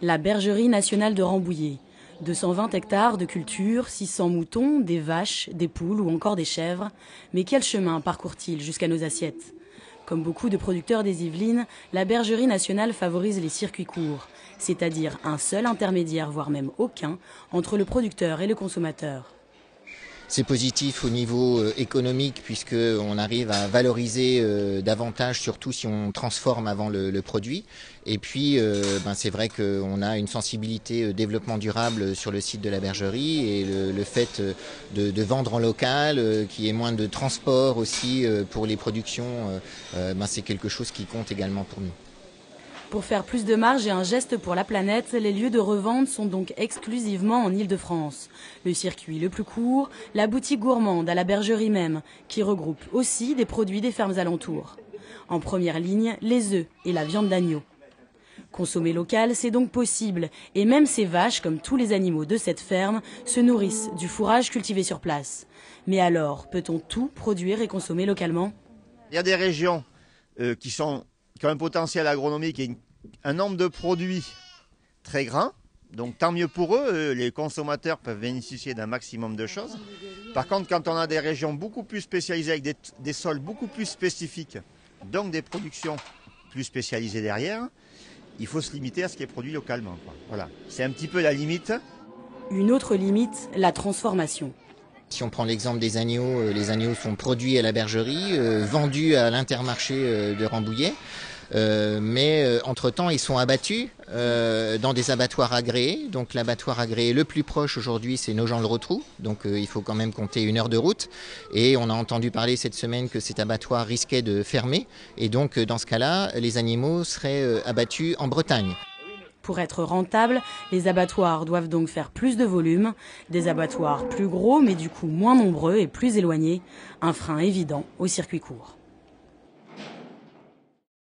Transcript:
La bergerie nationale de Rambouillet. 220 hectares de culture, 600 moutons, des vaches, des poules ou encore des chèvres. Mais quel chemin parcourt-il jusqu'à nos assiettes? Comme beaucoup de producteurs des Yvelines, la bergerie nationale favorise les circuits courts, c'est-à-dire un seul intermédiaire, voire même aucun, entre le producteur et le consommateur. C'est positif au niveau économique puisqu'on arrive à valoriser davantage, surtout si on transforme avant le produit. Et puis c'est vrai qu'on a une sensibilité développement durable sur le site de la bergerie et le fait de vendre en local, qu'il y ait moins de transport aussi pour les productions, c'est quelque chose qui compte également pour nous. Pour faire plus de marge et un geste pour la planète, les lieux de revente sont donc exclusivement en Île-de-France. Le circuit le plus court, la boutique gourmande à la bergerie même, qui regroupe aussi des produits des fermes alentours. En première ligne, les œufs et la viande d'agneau. Consommer local, c'est donc possible, et même ces vaches, comme tous les animaux de cette ferme, se nourrissent du fourrage cultivé sur place. Mais alors, peut-on tout produire et consommer localement? Il y a des régions qui ont un potentiel agronomique et un nombre de produits très grand. Donc tant mieux pour eux, les consommateurs peuvent bénéficier d'un maximum de choses. Par contre, quand on a des régions beaucoup plus spécialisées avec des sols beaucoup plus spécifiques, donc des productions plus spécialisées derrière, il faut se limiter à ce qui est produit localement. Voilà. C'est un petit peu la limite. Une autre limite, la transformation. Si on prend l'exemple des agneaux, les agneaux sont produits à la bergerie, vendus à l'Intermarché de Rambouillet. Mais entre-temps, ils sont abattus dans des abattoirs agréés. Donc l'abattoir agréé le plus proche aujourd'hui, c'est Nogent-le-Rotrou. Donc il faut quand même compter 1 heure de route. Et on a entendu parler cette semaine que cet abattoir risquait de fermer. Et donc dans ce cas-là, les animaux seraient abattus en Bretagne. Pour être rentables, les abattoirs doivent donc faire plus de volume, des abattoirs plus gros mais du coup moins nombreux et plus éloignés, un frein évident au circuit court.